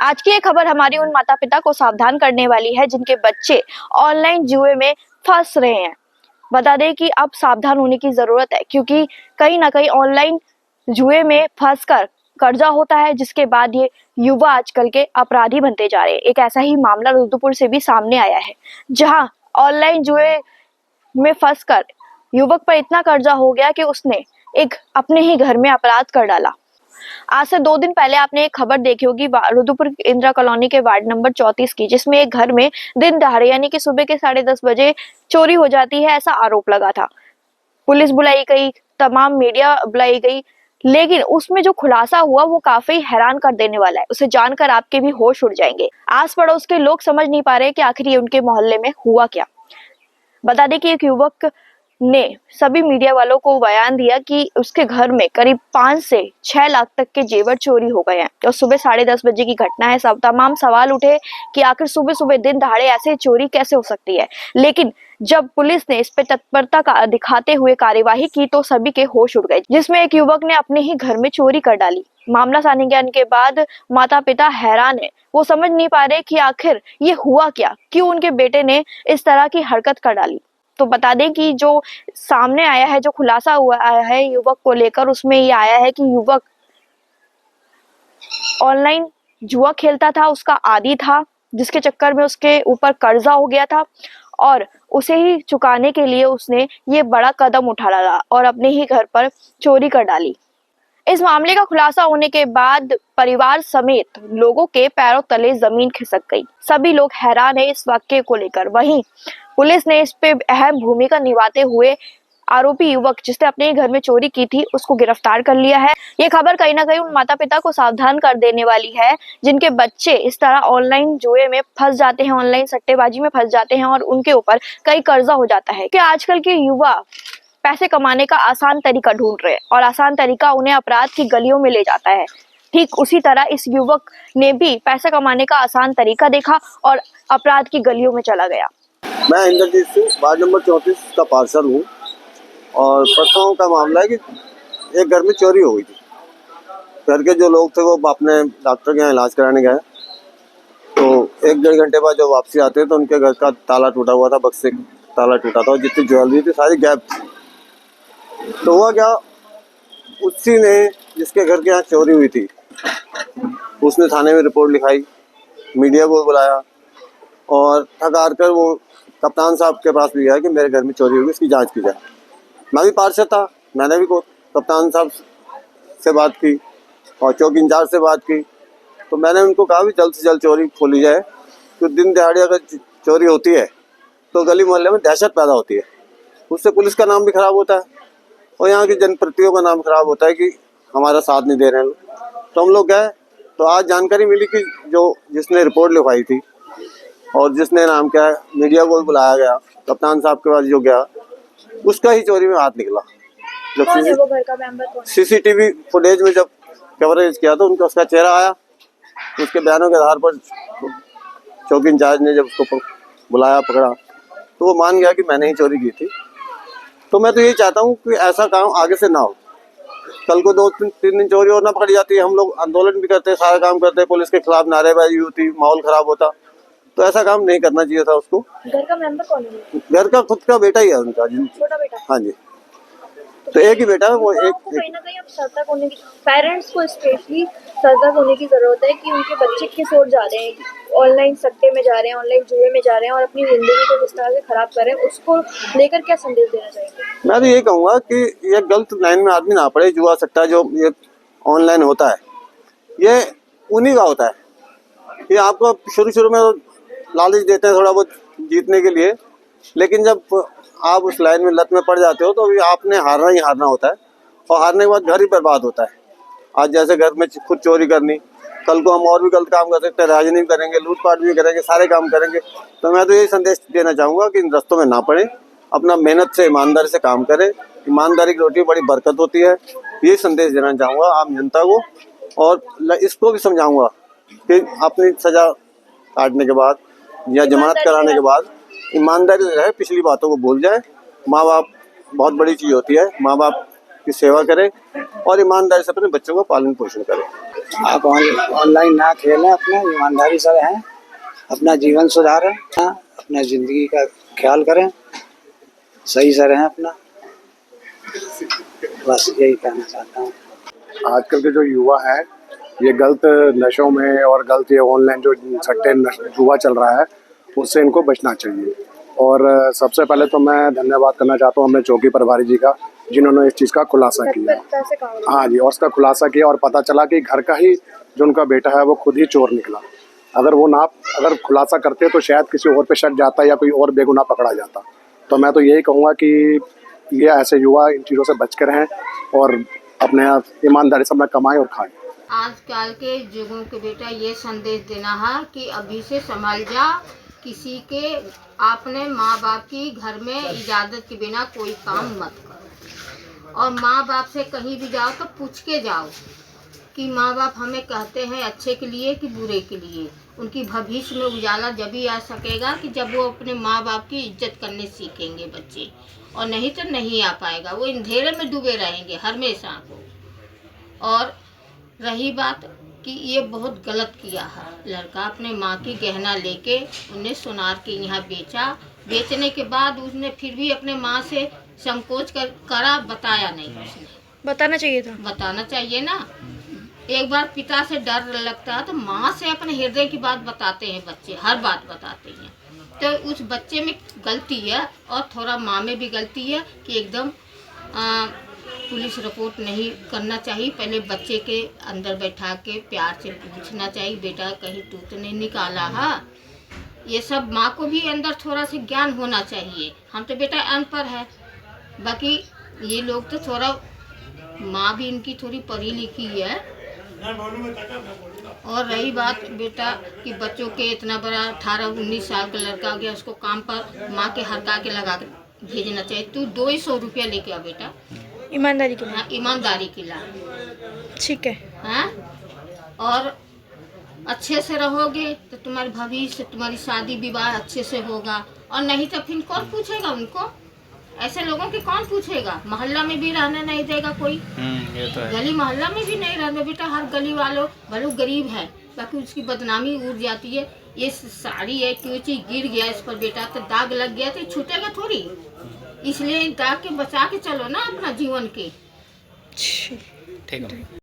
आज की ये खबर हमारी उन माता पिता को सावधान करने वाली है जिनके बच्चे ऑनलाइन जुए में फंस रहे हैं। बता दें कि अब सावधान होने की जरूरत है, क्योंकि कहीं ना कहीं ऑनलाइन जुए में फंसकर कर्जा होता है, जिसके बाद ये युवा आजकल के अपराधी बनते जा रहे हैं। एक ऐसा ही मामला रुद्रपुर से भी सामने आया है, जहां ऑनलाइन जुए में फंसकर युवक पर इतना कर्जा हो गया कि उसने एक अपने ही घर में अपराध कर डाला। आज से 2 दिन पहले आपने एक खबर देखी होगी रुद्रपुर इंदिरा कॉलोनी के वार्ड नंबर 34 की, जिसमें एक घर में दिन दहाड़े यानी कि सुबह के 10:30 बजे चोरी हो जाती है, ऐसा आरोप लगा था। पुलिस बुलाई गई, तमाम मीडिया बुलाई गई, लेकिन उसमें जो खुलासा हुआ वो काफी हैरान कर देने वाला है। उसे जानकर आपके भी होश उड़ जाएंगे। आस पड़ोस के लोग समझ नहीं पा रहे कि आखिर ये उनके मोहल्ले में हुआ क्या। बता दें कि एक युवक ने सभी मीडिया वालों को बयान दिया कि उसके घर में करीब 5 से 6 लाख तक के जेवर चोरी हो गए हैं और सुबह 10:30 बजे की घटना है। सब तमाम सवाल उठे कि आखिर सुबह सुबह दिन दहाड़े ऐसे चोरी कैसे हो सकती है, लेकिन जब पुलिस ने इस पे तत्परता का दिखाते हुए कार्यवाही की तो सभी के होश उड़ गए, जिसमें एक युवक ने अपने ही घर में चोरी कर डाली। मामला सामने आने के बाद माता पिता हैरान है। वो समझ नहीं पा रहे कि आखिर ये हुआ क्या, क्यों उनके बेटे ने इस तरह की हरकत कर डाली। तो बता दें कि जो सामने आया है, जो खुलासा हुआ आया है युवक को लेकर, उसमें ये आया है कि युवक ऑनलाइन जुआ खेलता था, उसका आदी था, जिसके चक्कर में उसके ऊपर कर्जा हो गया था और उसे ही चुकाने के लिए उसने ये बड़ा कदम उठा डाला और अपने ही घर पर चोरी कर डाली। इस मामले का खुलासा होने के बाद परिवार समेत लोगों के पैरों तले जमीन खिसक गई। सभी लोग हैरान है इस वाक्य को लेकर। वहीं पुलिस ने इस पे अहम भूमिका निभाते हुए आरोपी युवक जिसने अपने ही घर में चोरी की थी उसको गिरफ्तार कर लिया है। ये खबर कहीं ना कहीं उन माता पिता को सावधान कर देने वाली है जिनके बच्चे इस तरह ऑनलाइन जुए में फंस जाते हैं, ऑनलाइन सट्टेबाजी में फंस जाते हैं और उनके ऊपर कई कर्जा हो जाता है। कि आजकल के युवा पैसे कमाने का आसान तरीका ढूंढ रहे हैं और आसान तरीका उन्हें अपराध की गलियों में ले जाता है। ठीक उसी तरह इस युवक ने भी पैसे कमाने का आसान तरीका देखा और अपराध की गलियों में चला गया। मैं इंद्रजीत सिंह वार्ड नंबर 34 का पार्षद हूँ और परसों का मामला है कि एक घर में चोरी हो गई थी। घर के जो लोग थे वो अपने डॉक्टर के यहाँ इलाज कराने गए, तो 1-1.5 घंटे बाद जब वापसी आते तो उनके घर का ताला टूटा हुआ था, बक्से ताला टूटा था और जितनी ज्वेलरी थी सारी गैप थी। तो हुआ क्या, उसी ने जिसके घर के यहाँ चोरी हुई थी उसने थाने में रिपोर्ट लिखाई, मीडिया को बुलाया और थक हार कर वो कप्तान साहब के पास भी गया कि मेरे घर में चोरी हुई, इसकी जांच की जाए। मैं भी पार्षद था, मैंने भी कप्तान साहब से बात की और चौकी इंचार्ज से बात की। तो मैंने उनको कहा भी जल्द से जल्द चोरी खोली जाए, क्योंकि दिन दिहाड़ी अगर चोरी होती है तो गली मोहल्ले में दहशत पैदा होती है, उससे पुलिस का नाम भी खराब होता है और यहाँ की जनप्रतिनिधियों का नाम खराब होता है कि हमारा साथ नहीं दे रहे हैं। तो हम लोग गए तो आज जानकारी मिली कि जिसने रिपोर्ट लिखवाई थी और जिसने नाम क्या है मीडिया को भी बुलाया गया, कप्तान साहब के पास जो गया उसका ही चोरी में हाथ निकला। जब सीसीटीवी फुटेज में जब कवरेज किया तो उसका चेहरा आया, उसके बयानों के आधार पर चौकी इंचार्ज ने जब उसको बुलाया, पकड़ा, तो वो मान गया कि मैंने ही चोरी की थी। तो मैं तो यही चाहता हूँ कि ऐसा काम आगे से ना हो। कल को 2-3 दिन चोरी और ना पकड़ी जाती है, हम लोग आंदोलन भी करते, सारा काम करते, पुलिस के खिलाफ नारेबाजी होती, माहौल खराब होता, तो ऐसा काम नहीं करना चाहिए था उसको। घर का मेंबर कौन है? घर का खुद का बेटा ही है उनका, छोटा बेटा। हाँ जी, तो एक ही बेटा है वो। कहीं ना कहीं अब सतर्क होने की, पेरेंट्स को स्पेशली सतर्क होने की जरूरत है कि उनके बच्चे किस ओर जा रहे हैं, ऑनलाइन सट्टे में जा रहे हैं, ऑनलाइन जुए में जा रहे हैं और अपनी जिंदगी को जिस तरह से खराब कर रहे हैं, उसको लेकर क्या संदेश देना चाहिए? मैं तो ये कहूँगा कि ये गलत लाइन में आदमी ना पड़े। जुआ सट्टा जो ये ऑनलाइन होता है ये उन्हीं का होता है। ये आपको शुरू में लालच देते हैं थोड़ा बहुत जीतने के लिए, लेकिन जब आप उस लाइन में लत में पड़ जाते हो तो आपने हारना ही हारना होता है और हारने के बाद घर ही बर्बाद होता है। आज जैसे घर में खुद चोरी करनी, कल को हम और भी गलत काम कर सकते हैं, राजनीति करेंगे, लूटपाट भी करेंगे, सारे काम करेंगे। तो मैं तो यही संदेश देना चाहूँगा कि इन रस्तों में ना पड़े, अपना मेहनत से ईमानदारी से काम करें। ईमानदारी की रोटी बड़ी बरकत होती है, ये संदेश देना चाहूँगा आम जनता को। और इसको भी समझाऊँगा कि अपनी सज़ा काटने के बाद या जमानत कराने के बाद ईमानदारी से रहे, पिछली बातों को भूल जाए, माँ बाप बहुत बड़ी चीज़ होती है। माँ बाप की सेवा करें और ईमानदारी से अपने बच्चों का पालन पोषण करें। आप ऑनलाइन ना खेलें, अपना ईमानदारी से रहें, अपना जीवन सुधारें, अपना ज़िंदगी का ख्याल करें, सही से रहें अपना, बस यही कहना चाहता हूँ। आजकल के जो युवा हैं ये गलत नशों में और गलत ये ऑनलाइन जो सट्टे जुआ चल रहा है उससे इनको बचना चाहिए। और सबसे पहले तो मैं धन्यवाद करना चाहता हूँ अपने चौकी प्रभारी जी का, जिन्होंने इस चीज़ का खुलासा किया। हाँ जी, और उसका खुलासा किया और पता चला कि घर का ही जो उनका बेटा है वो खुद ही चोर निकला। अगर खुलासा करते तो शायद किसी और पे शक जाता या कोई और बेगुनाह पकड़ा जाता। तो मैं तो यही कहूँगा कि ये ऐसे युवा इन चीज़ों से बच कर रहें और अपने ईमानदारी से अपना कमाएं और खाएं। आजकल के युगों के बेटा ये संदेश देना है कि अभी से संभल जा, किसी के अपने माँ बाप की घर में इजाज़त के बिना कोई काम मत करो। और माँ बाप से कहीं भी जाओ तो पूछ के जाओ कि माँ बाप हमें कहते हैं अच्छे के लिए कि बुरे के लिए। उनकी भविष्य में उजाला जब भी आ सकेगा कि जब वो अपने माँ बाप की इज्जत करने सीखेंगे बच्चे, और नहीं तो नहीं आ पाएगा, वो अंधेरे में डूबे रहेंगे हमेशा को। और रही बात कि ये बहुत गलत किया है लड़का, अपने माँ की गहना लेके उन्हें सोनार के यहाँ बेचा, बेचने के बाद उसने फिर भी अपने माँ से संकोच करा, बताया नहीं उसने। बताना चाहिए था। बताना चाहिए ना। एक बार पिता से डर लगता है तो माँ से अपने हृदय की बात बताते हैं बच्चे, हर बात बताते हैं। तो उस बच्चे में गलती है और थोड़ा माँ में भी गलती है कि एकदम पुलिस रिपोर्ट नहीं करना चाहिए। पहले बच्चे के अंदर बैठा के प्यार से पूछना चाहिए, बेटा कहीं तू तो नहीं निकाला है। ये सब माँ को भी अंदर थोड़ा सा ज्ञान होना चाहिए। हम तो बेटा अनपढ़ है, बाकी ये लोग तो थोड़ा, माँ भी इनकी थोड़ी पढ़ी लिखी है। और रही बात बेटा कि बच्चों के इतना बड़ा 18-19 साल का लड़का हो गया, उसको काम पर माँ के हरका के लगा के भेजना चाहिए। तू 200 रुपया लेके आ बेटा, ईमानदारी के लिए। हाँ, ईमानदारी के ला, ठीक है। हाँ। और अच्छे से रहोगे तो तुम्हारे भविष्य, तुम्हारी शादी विवाह अच्छे से होगा। और नहीं तो फिर कौन पूछेगा उनको? ऐसे लोगों के कौन पूछेगा? मोहल्ला में भी रहने नहीं देगा कोई। ये तो है। गली मोहल्ला में भी नहीं रहने बेटा। हर गली वालों भले गरीब है, बाकी उसकी बदनामी उड़ जाती है। ये साड़ी है, कोई चीज गिर गया इस पर बेटा तो दाग लग गया तो छूटेगा थोड़ी। इसलिए दाग के बचा के चलो ना अपना जीवन के। ठीक है।